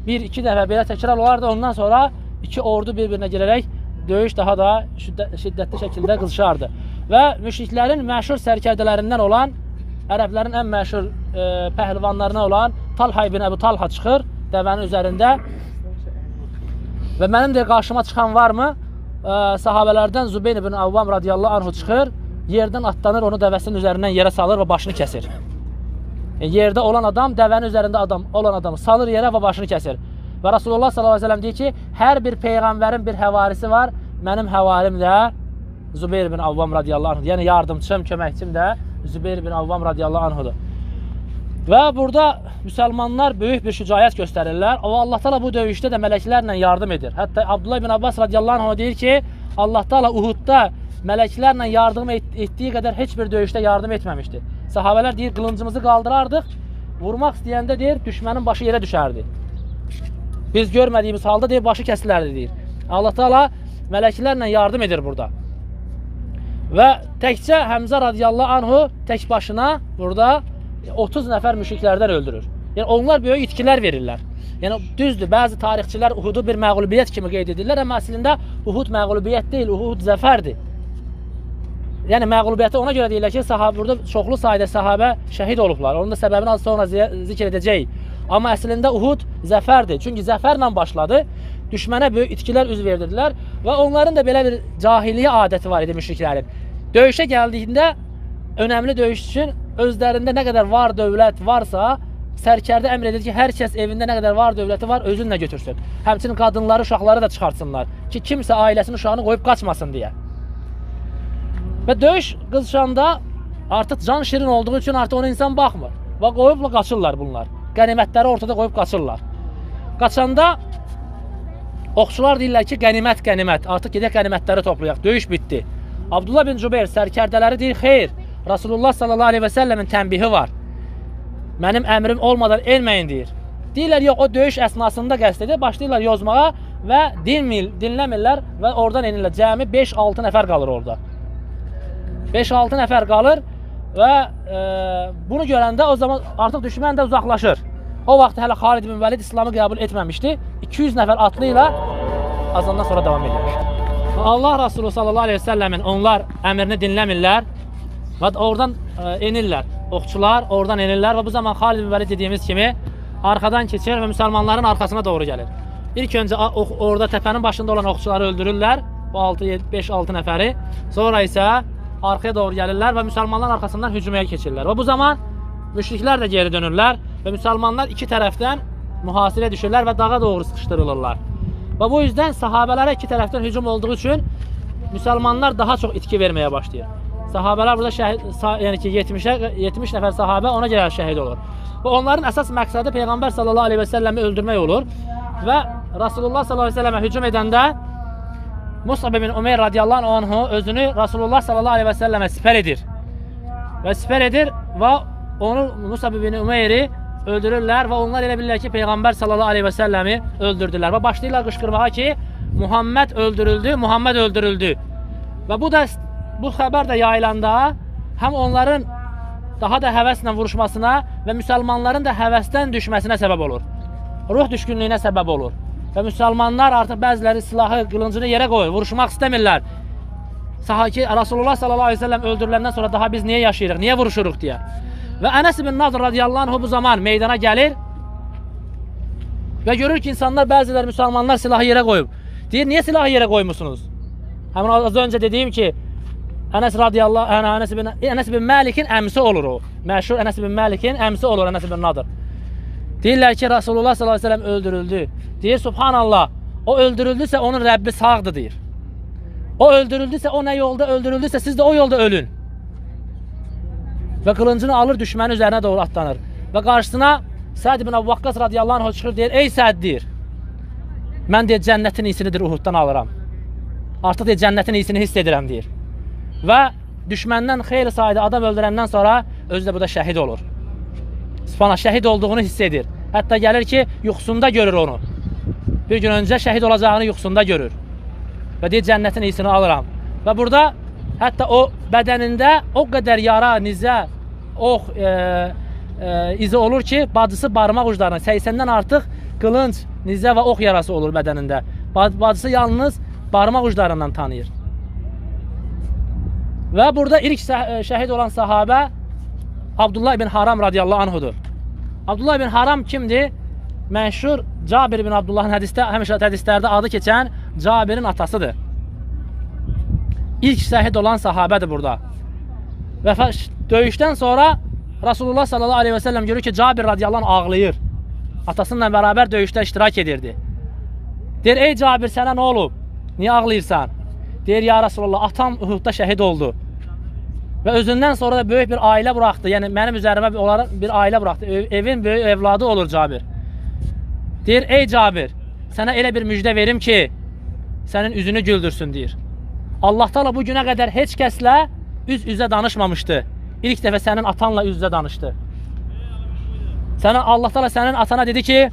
Bir-iki dəfə belə təkrar olardı, ondan sonra iki ordu bir-birinə girərək döyüş daha da şiddətli şəkildə qızışardı. Və müşriklərin məşhur sərkərdələrindən olan, ərəblərin ən məşhur pəhlivanlarına olan Talha ibn Əbu Talha çıxır dəvənin üzərində və mənim də qarşıma çıxan varmı? Sahabələrdən Zübeyir ibn Avvam radiyallahu anhu çıxır, yerdən atlanır, onu dəvəsinin üzərindən yerə salır və başını kəsir. Yerdə olan adam, dəvənin üzərində olan adamı salır yerə və başını kəsir. Və Rasulullah sallallahu aleyhi ve sellem deyir ki, hər bir peyğəmbərin bir həvarisi var, mənim həvarim də Zübeyir ibn Avvam radiyallahu anhudur. Yəni yardımçım, köməkçim də Zübeyir ibn Avvam radiyallahu anhudur. Və burada müsəlmanlar böyük bir şücaət göstərirlər. Allah Taala bu döyüşdə də mələklərlə yardım edir. Hətta Abdullah ibn Abbas radiyallahu anh deyir ki, Allah Taala Uhudda mələklərlə yardım etdiyi qədər heç bir döyüşdə yardım etməmişdi. Sahabələr deyir, qılıncımızı qaldırardıq, vurmaq istəyəndə deyir, düşmənin başı yerə düşərdi. Biz görmədiyimiz halda deyir, başı kəsilərdi deyir. Allah Taala mələklərlə yardım edir burada. Və təkcə Həmzə radiyallahu anhu tək başına burada 30 nəfər müşriklərdən öldürür. Yəni onlar böyük itkilər verirlər. Yəni düzdür, bəzi tarixçilər Uhudu bir məğlubiyyət kimi qeyd edirlər, amma əslində Uhud məğlubiyyət deyil, Uhud zəfərdir. Yəni məğlubiyyəti ona görə deyirlər ki, burada çoxlu sayda sahabə şəhid olublar. Onun da səbəbini az sonra zikr edəcəyik. Amma əslində Uhud zəfərdir. Çünki zəfərlə başladı. Düşmənə böyük itkilər üz verdirdilər və onların da belə bir cahiliyyə adəti var idi müşriklərin. Döyüşə gəldiyində önəmli döyüş üçün özlərində nə qədər var dövlət varsa, sərkərdə əmr edir ki, hər kəs evində nə qədər var dövləti var, özünlə götürsün. Həmçinin qadınları, uşaqları da çıxartsınlar ki, kimsə ailəsinin uşağını qoyub qaçmasın deyə. Və döyüş qızışanda artıq can şirin olduğu üçün artıq ona insan baxmır. Və qoyubla qaçırlar bunlar. Qənimətləri ortada qoyub qaçırlar. Qaçanda oxçular deyirlər ki, qənimət, qənimət. Artıq gedək qənimətləri toplayaq. Döyüş bitdi. Abdullah bin Cübeyr sərkərdələri deyir, xeyr, Rasulullah sallallahu aleyhi ve sellemin tənbihi var. Mənim əmrim olmadan elməyin deyir. Deyirlər, yox, o döyüş əsnasında qəsd edir, başlayırlar yozmağa və dinləmirlər və oradan enirlər. Cəmi 5-6 nəfər qalır orada. 5-6 nəfər qalır və bunu görəndə o zaman artıq düşmən də uzaqlaşır. O vaxt hələ Xalid bin Vəlid İslamı qəbul etməmişdi. 200 nəfər atlı ilə azandan sonra davam edir. Allah Rasulü sallallahu aleyhi ve sellemin onlar əmrini dinləmirlər və oradan enirlər. Oxçular oradan enirlər və bu zaman Xalid bin Vəlid dediyimiz kimi arxadan keçir və müsəlmanların arxasına doğru gəlir. İlk öncə orada təpənin başında olan oxçuları öldürürlər bu 5-6 nəfəri. Sonra isə arxaya doğru gəlirlər və müsəlmanların arxasından hücumaya keçirlər. Və bu zaman müşriklər də geri dönürlər və müsəlmanlar iki tərəfdən mühasirəyə düşürlər və dağa doğru sıxışdırılırlar. Və bu yüzdən sahabələrə iki tərəfdən hücum olduğu üçün müsəlmanlar daha çox itki verməyə başlayır. Sahabələr burada yəni ki 70 nəfər sahabə ona görə şəhid olur. Və onların əsas məqsədi Peyğəmbər sallallahu əleyhi və səlləmi öldürmək olur və Rasulullah sallallahu əleyhi və səlləmə hücum edəndə Musab ibn Umeyr radiyallahu anhu özünü Rasulullah sallallahu əleyhi və səlləmə sipər edir. Və sipər edir və onu Musab ibn Umeyri öldürürlər və onlar elə bilirlər ki, Peyğəmbər sallallahu əleyhi və səlləmi öldürdülər və başlayırlar qışqırmağa ki, Muhammed öldürüldü, Muhammed öldürüldü. Və bu xəbər də yayılanda həm onların daha da həvəslə vuruşmasına və müsəlmanların da həvəsdən düşməsinə səbəb olur. Ruh düşkünlüyünə səbəb olur. Və müsəlmanlar artıq bəziləri silahı, qılıncını yerə qoyur, vuruşmaq istəmirlər. Rasulullah sallallahu aleyhi ve sellem öldürüləndən sonra daha biz niyə yaşayırıq, niyə vuruşuruq deyə. Və Ənəs ibn Nadr radiyallahu anh bu zaman meydana gəlir və görür ki, insanlar, bəziləri müsəlmanlar silahı yerə qoyub. Deyir, niyə silahı yerə qoymusunuz? Həmin az öncə dediyim ki, Ənəs ibn Məlikin əmsi olur o. Məşhur Ənəs ibn Məlikin əmsi olur Ənəs ibn Nadr. Deyirlər ki, Rasulullah sallallahu aleyhi ve sellem öldürüldü. Deyir, subhanallah, o öldürüldüsə onun Rəbbi sağdır, deyir. O öldürüldüsə, o nə yolda öldürüldüsə, siz də o yolda ölün. Və qılıncını alır, düşmənin üzərinə doğru atlanır. Və qarşısına Səd ibn Əbu Vaqqas radiyallahu anh çıxır, deyir, ey Səd, deyir, mən deyir, cənnətin iyisini Uhuddan alıram. Artıq deyir, cənnətin iyisini hiss edirəm, deyir. Və düşməndən xeyli sayda adam öldürəndən sonra özü də burada şəhid olur. Subhanallah, şəhid olduğunu hiss edir. Hətta gəlir ki, yuxusunda görür onu. Bir gün öncə şəhid olacağını yuxusunda görür. Və deyir, cənnətin iyisini alıram. Və burada hətta o bədənində o qədər yara, nizə, ox izi olur ki, bacısı barmaq uclarına 80-dən artıq qılınc, nizə və ox yarası olur bədənində. Bacısı yalnız barmaq uclarından tanıyır. Və burada ilk şəhid olan sahabə Abdullah ibn Haram radiyallahu anhudur. Abdullah ibn Haram kimdir? Məşhur Cabir ibn Abdullahın həmişə hədislərdə adı keçən Cabirin atasıdır. İlk şəhid olan sahabədir burada. Və döyüşdən sonra Rasulullah sallallahu aleyhi və səlləm görür ki, Cabir radiyallahu anh ağlayır. Atasıyla bərabər döyüşdə iştirak edirdi. Deyir, ey Cabir, sənə nə olub? Niyə ağlayırsan? Deyir, ya Rasulullah, atam Uhudda şəhid oldu. Və özündən sonra da böyük bir ailə buraxdı. Yəni, mənim üzərimə bir ailə buraxdı. Evin böyük evladı olur Cabir. Deyir, ey Cabir, sənə elə bir müjdə verim ki, sənin üzünü güldürsün, deyir. Allah Teala bu günə qədər heç kəslə üz-üzə danışmamışdı. İlk dəfə sənin atanla üz-üzə danışdı. Allah Teala sənin atana dedi ki,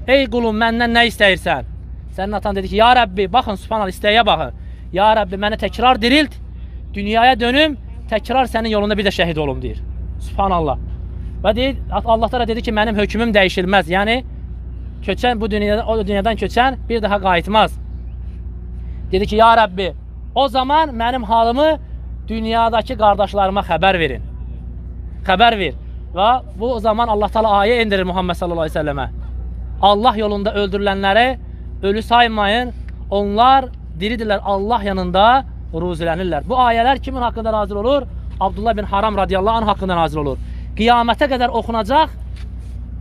ey qulum, məndən nə istəyirsən? Sənin atan dedi ki, ya Rəbbi, baxın, subhanallah, istəyə baxın. Ya Rəbbi, məni təkrar dirilt, dünyaya dönüm, təkrar sənin yolunda bir də şəhid olum, deyir. Subhanallah. Və deyir, Allah Teala dedi ki, mənim hökmüm dəyişilməz. Yəni, bu dünyadan köçən bir daha qayıtmaz. Dedi ki, ya Rəbbi, o zaman mənim halımı dünyadakı qardaşlarıma xəbər verin. Xəbər ver. Və bu zaman Allah Teala ayə indirir Muhammed sallallahu aleyhi ve sellemə. Allah yolunda öldürülənləri ölü saymayın. Onlar diridirlər, Allah yanında ruzilənirlər. Bu ayələr kimin haqqında nazil olur? Abdullah bin Haram radiyallahu anh haqqında nazil olur. Qiyamətə qədər oxunacaq.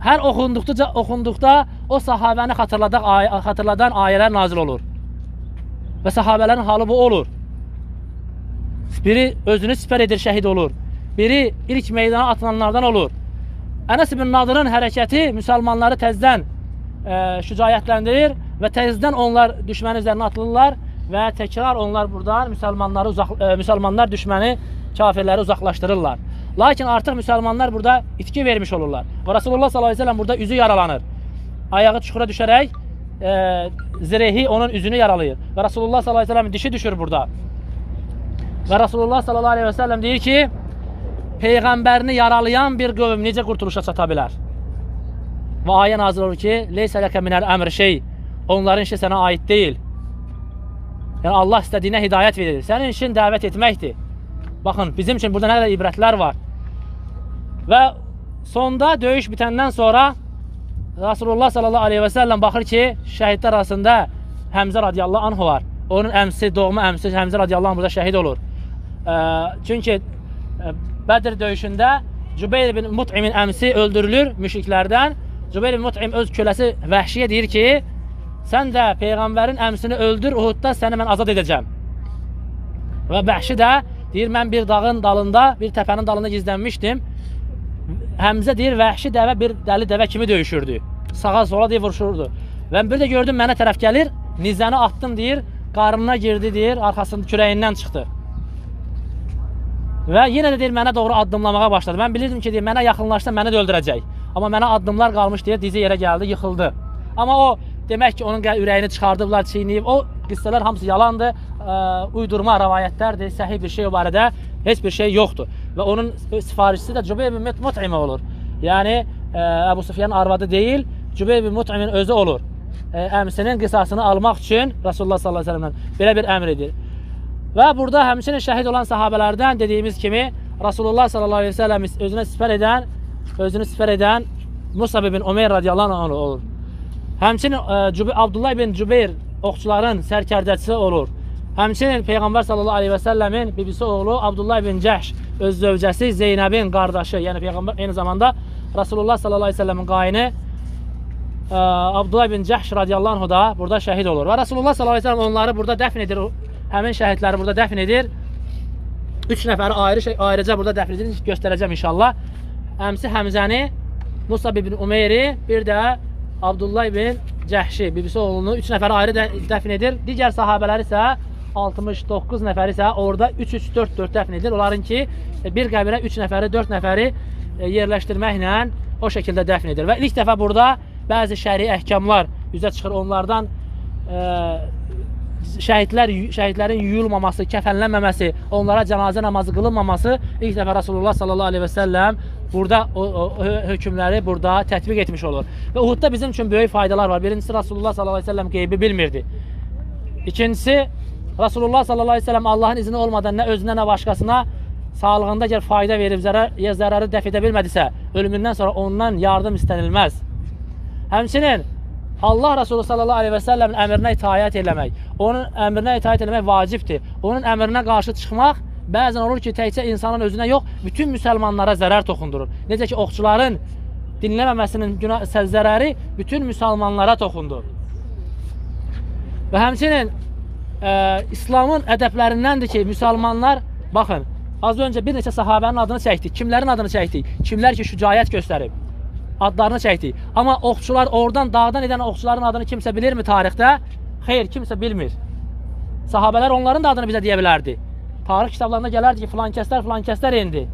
Hər oxunduqda o sahabəni xatırladan ayələr nazil olur. Və sahabələrin halı bu olur. Biri özünü sipər edir, şəhid olur. Biri ilk meydana atılanlardan olur. Ənəs ibn Nadırın hərəkəti müsəlmanları təzdən şücaətləndirir və təzdən onlar düşmənin üzərinə atılırlar və təkrar onlar buradan müsəlmanlar düşməni, kafirləri uzaqlaşdırırlar. Lakin artıq müsəlmanlar burada itki vermiş olurlar. Və Rasulullah sallallahu aleyhi ve sellem burada üzü yaralanır. Ayağı çuxura düşərək zirehi onun üzünü yaralayır. Və Rasulullah sallallahu aleyhi ve sellem dişi düşür burada. Və Rasulullah sallallahu aleyhi ve sellem deyir ki, Peyğəmbərini yaralayan bir qövm necə qurtuluşa çata bilər? Və ayə nazil olur ki, leysə ləkə minəl əmr şey, onların işi sənə aid deyil. Yəni Allah istədiyinə hidayət verir. Sənin işin dəvət etməkdir. Baxın, bizim üçün burada nə qədər ibrətlər var. Və sonda döyüş bitəndən sonra Rasulullah sallallahu aleyhi ve sellem baxır ki, şəhidlər arasında Həmzə radiyallahu anh var. onun əmsi, doğma əmsi Həmzə radiyallahu anh burada şəhid olur. Çünki Bədir döyüşündə Cübeyr bin Mut'imin əmsi öldürülür müşriklərdən. Cübeyr bin Mut'im öz köləsi Vəhşiyə deyir ki, sən də Peyğəmbərin əmsini öldür, Uhudda səni mən azad edəcəm. Və Vəhşi də deyir, mən bir dağın dalında, bir təpənin dalında gizlənmişdim. Həmzə deyir, Vəhşi dəvə bir dəli dəvə kimi döyüşürdü. Sağa sola deyir, vuruşurdu. Və bir də gördüm, mənə tərəf gəlir, nizəni attım deyir, qarnına girdi deyir, arxasında kürəyindən çıxdı. Və yenə də deyir, mənə doğru addımlamağa başladı. Mən bilirdim ki, deyir, mənə yaxınlaşsa məni də öldürəcək. Amma mənə addımlar qalmış deyir, dizi yerə gəldi, yıxıldı. Amma o, demək ki, onun ürəyini çıxardıblar, çiynəyib. O qıssalar hamısı yalandır, uydurma rəvayətlərdir, səhih bir şey o barədə heç bir şey yoxdur. Və onun sifarişçisi də Cübeyr bin Mut'im olur. Yəni, Əbu Süfyanın arvadı deyil, Cübeyr bin Mut'imin özü olur. Əmsinin qisasını almaq üçün Rasulullah sallallahu aleyhi ve sellem'dən belə bir əmr edir. Və burada həmçinin şəhid olan sahabələrdən dediyimiz kimi Rasulullah sallallahu aleyhi ve sellem özünü sifər edən Musab bin Umeyr radiyallahu anh olur. Həmçinin Abdullah bin Cübeyr oxçuların sərkərdəçisi olur. Həmçinin Peyğəmbər sallallahu aleyhi ve sellemin bibisi oğlu Abdullah bin Cəhş öz zövcəsi Zeynəbin qardaşı, yəni Peyğəmbər eyni zamanda Rasulullah sallallahu aleyhi ve sellemin qayını Abdullah bin Cəhş radiyallahu anh da burada şəhid olur. Və Rasulullah sallallahu aleyhi ve sellem onları burada dəfn edir. Həmin şəhidləri burada dəfn edir. 3 nəfəri ayrıca burada dəfn edir. Göstərəcəm inşallah. Əmsi Həmzəni, Musab bin Umeyri, bir də Abdullah bin Cəhşi, bibisi oğlunu 3 nəfəri ayrı dəfn edir. Digər sahabələri isə 69 nəfəri isə orada 3-3-4-4 dəfn edir. Onların ki, bir qəbirə 3 nəfəri, 4 nəfəri yerləşdirməklə o şəkildə dəfn edir. Və ilk dəfə burada bəzi şəri əhkamlar üzə çıxır. Onlardan şəhidlərin yuyulmaması, kəfənlənməməsi, onlara cənazə namazı qılınmaması ilk dəfə Rasulullah sallallahu aleyhi ve sellem burada o hökmləri burada tətbiq etmiş olur. Və Uhudda bizim üçün böyük faydalar var. Birincisi, Rasulullah sallallahu aleyhi ve sellem qeybi bilmirdi. İkincisi, Rasulullah sallallahu aleyhi ve sellem Allahın izni olmadan nə özünə, nə başqasına sağlığında gəl fayda verib, zərarı dəf edə bilmədisə, ölümündən sonra ondan yardım istənilməz. Həmçinin, Allah Resulü sallallahu aleyhi ve sellemin əmrinə itaət eləmək, onun əmrinə itaət eləmək vacibdir. Onun əmrinə qarşı çıxmaq bəzən olur ki, təkcə insanın özünə yox, bütün müsəlmanlara zərər toxundurur. Necə ki, oxçuların dinləməməsinin zərəri bütün müsəlmanlara toxundur. Və həmçinin İslamın ədəblərindəndir ki, müsəlmanlar, baxın, az öncə bir neçə sahabənin adını çəkdik. Kimlərin adını çəkdik? Kimlər ki, şücaət göstərib? Adlarını çəkdik. Amma oxçular, oradan dağdan edən oxçuların adını kimsə bilirmi tarixdə? Xeyr, kimsə bilmir. Sahabələr onların da adını bizə deyə bilərdi. Tarix kitablarında gələrdi ki, filan kəslər indi.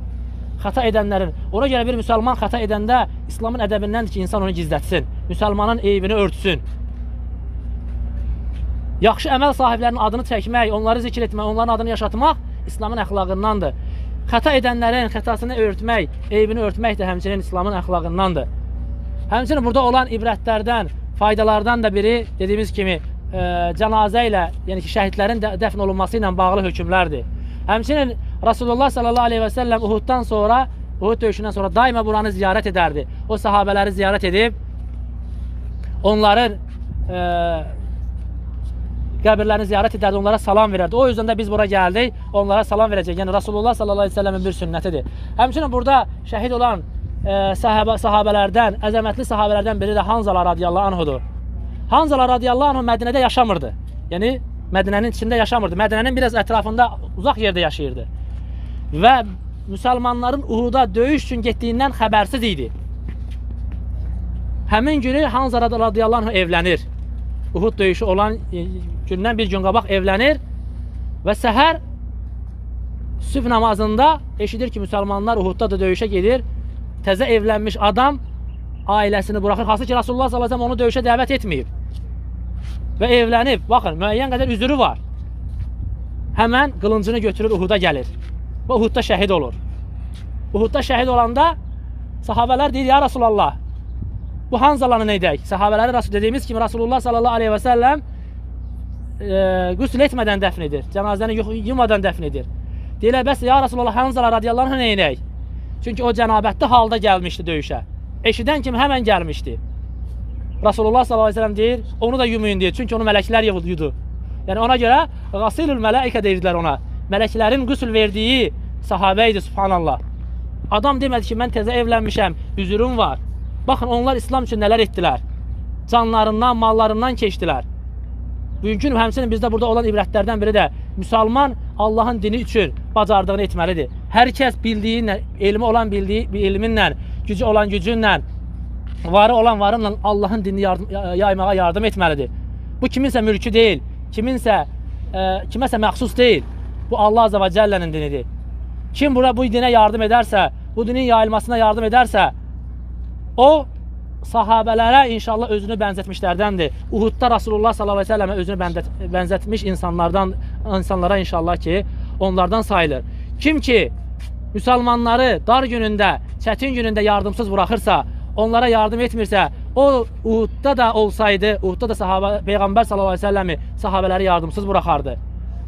Xəta edənlərin. Ona görə bir müsəlman xəta edəndə İslamın ədəbindəndir ki, insan onu gizlətsin. Müsəlmanın eybini örtsün. Yaxşı əməl sahiblərinin adını çəkmək, onları zikr etmək, onların adını yaşatmaq İslamın əxlaqındandır. Xəta edənlərin xətasını örtmək, eybini örtmək də həmçinin İslamın əxlaqındandır. Həmçinin burada olan ibrətlərdən, faydalardan da biri, dediyimiz kimi, cənazə ilə, yəni ki, şəhidlərin dəfn olunması ilə bağlı hökmlərdir. Həmçinin Rasulullah sallallahu aleyhi ve sellem Uhuddan sonra, Uhud döyüşündən sonra daima buranı ziyarət edərdi. O sahabələri ziyarət edib, onların qəbirlərini ziyarət edərdi, onlara salam verərdi. O yüzden də biz bura gəldik, onlara salam verəcək. Yəni Rasulullah sallallahu aleyhi ve sellemin bir sünnətidir. Həmçinin burada şəhid olan sahabələrdən, əzəmətli sahabələrdən biri də Hanzala radiyallahu anhudur. Hanzala radiyallahu anhu Mədinədə yaşamırdı. Yəni Mədinənin içində yaşamırdı. Mədinənin biraz ətrafında, uzaq yerdə yaşayırdı. Və müsəlmanların Uhuda döyüş üçün getdiyindən xəbərsiz idi. Həmin günü Hanzala radiyallahu anhu evlənir. Uhud döyüşü olan gündən bir gün qabaq evlənir və səhər sübh namazında eşidir ki, müsəlmanlar Uhudda da döyüşə gedir. Təzə evlənmiş adam ailəsini buraxır. Hansı ki, Rasulullah sallallahu aleyhi ve sellem onu döyüşə dəvət etməyib. Və evlənib. Baxın, müəyyən qədər üzürü var. Həmən qılıncını götürür, Uhuda gəlir. Və Uhudda şəhid olur. Uhudda şəhid olanda sahabələr deyir, ya Rasulallah, bu Hanzalanı nə edək? Sahabələri dediyimiz kimi Rasulullah sallallahu aleyhi ve sellem qüsl etmədən dəfn edir. Cənazəni yumadan dəfn edir. Deyirlər, bəs ya Rasulallah, Hanzala radiyallahu anh nə edək? Çünki o cənabətli halda gəlmişdi döyüşə. Eşidən kimi həmən gəlmişdi. Rasulullah sallallahu aleyhi ve sellem deyir, onu da yumayın deyir. Çünki onu mələklər yudu. Yəni ona görə Qasilul Mələikə deyirdilər ona. Mələklərin qüsl verdiyi sahabə idi, subhanallah. Adam demədi ki, mən təzə evlənmişəm, üzürüm var. Baxın, onlar İslam üçün nələr etdilər. Canlarından, mallarından keçdilər. Bugün həmçinin bizdə burada olan ibrətlərdən biri də müsəlman Allahın dini üçün bacardığını etməlidir. Hər kəs bildiyinlə, elmi olan bildiyi elminlə, gücü olan gücünlə, varı olan varınla Allahın dinini yaymağa yardım etməlidir. Bu kiminsə mülkü deyil, kiməsə məxsus deyil. Bu Allah Azza və Cəllənin dinidir. Kim bura bu dinə yardım edərsə, bu dinin yayılmasına yardım edərsə, o sahabələrə inşallah özünü bənzətmişlərdəndir. Uhudda Rasulullah sallallahu əleyhi və səlləmə özünü bənzətmiş insanlara inşallah ki, onlardan sayılır. Kim ki müsəlmanları dar günündə, çətin günündə yardımsız buraxırsa, onlara yardım etmirsə, o Uhudda da olsaydı, Uhudda da Peyğəmbər sallallahu əleyhi və səlləmi sahabələri yardımsız buraxardı.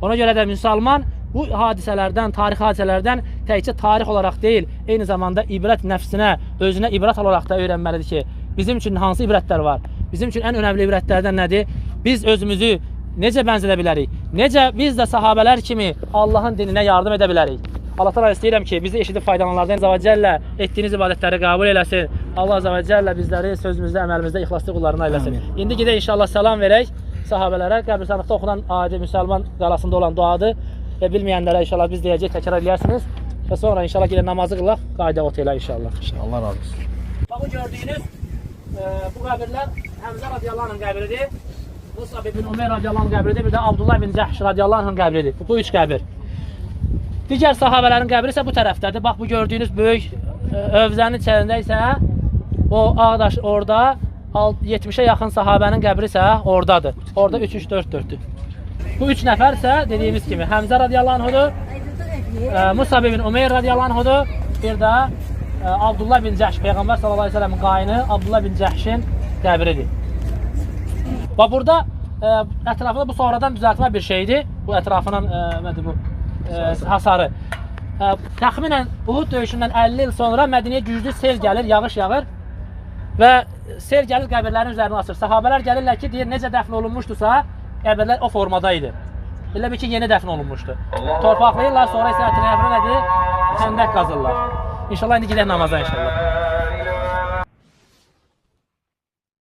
Ona görə də müsəlman bu hadisələrdən, tarix hadisələrdən təkcə tarix olaraq deyil, eyni zamanda ibrət nəfsinə, özünə ibrət olaraq da öyrənməlidir ki, bizim üçün hansı ibrətlər var? Bizim üçün ən önəmli ibrətlərdən nədir? Biz özümüzü necə bənzədə bilərik? Necə biz də sahabələr kimi Allahın dininə yardım edə bilərik? Allah təala istəyirəm ki, bizi eşidib faydalananlardan Azza və Cəllə etdiyiniz ibadətləri qəbul eləsin. Allah Azza və Cəllə bizləri sözümüzdə, əməlimizdə ixlaslı qullarına eləsin. İndi gedək inşallah salam verək sahabələrə. Qəbirstanlıqda oxunan adi müsəlman qalasında olan duadır. Və bilməyənlərə inşallah biz deyəcək, təkrar eləyərsiniz. Və sonra inşallah gedək namazı qılaq, qayda otelə inşallah. Allah razı olsun. Bax, bu gördüyünüz bu qəbirlər Həmzə radiyallahu anhın qəbridir. Musab ibn Umeyr radiyallahu anhın qəbridir. Bir də Abdullah ibn Cəhş radiyallahu anhın qəbridir. Bu üç qəbir. Digər sahabələrin qəbri isə bu tərəfdədir. Bax, bu gördüyünüz böyük övzənin içərisində isə o Ağdaş orada 70-ə yaxın sahabənin qəbri isə oradadır. Orada 3-3-4-4-dür. Bu üç nəfər isə dediyimiz kimi Həmzə radiyallahu anhudur, Musab ibn Umeyr radiyallahu anhudur, bir də Abdullah ibn Cəhş, Peyğəmbər sallallahu əleyhi və səlləmin qayını Abdullah ibn Cəhşin qəbridir. Və burada ətrafında bu sonradan düzəltmə bir şeydir. Bu ətrafının nədir bu hasarı. Təxminən Uhud döyüşündən 50 il sonra Mədiniyə güclü sel gəlir, yağış yağır və sel gəlir qəbirlərin üzərini açır. Sahabələr gəlirlər ki, deyir necə dəfn olunmuşdusa, qəbirlər o formada idi. Elə bir ki, yeni dəfn olunmuşdu. Torpaqlayırlar, sonra isə ətrafına nədir? Xəndək qazırlar. İnşallah indi gedək namaza inşallah.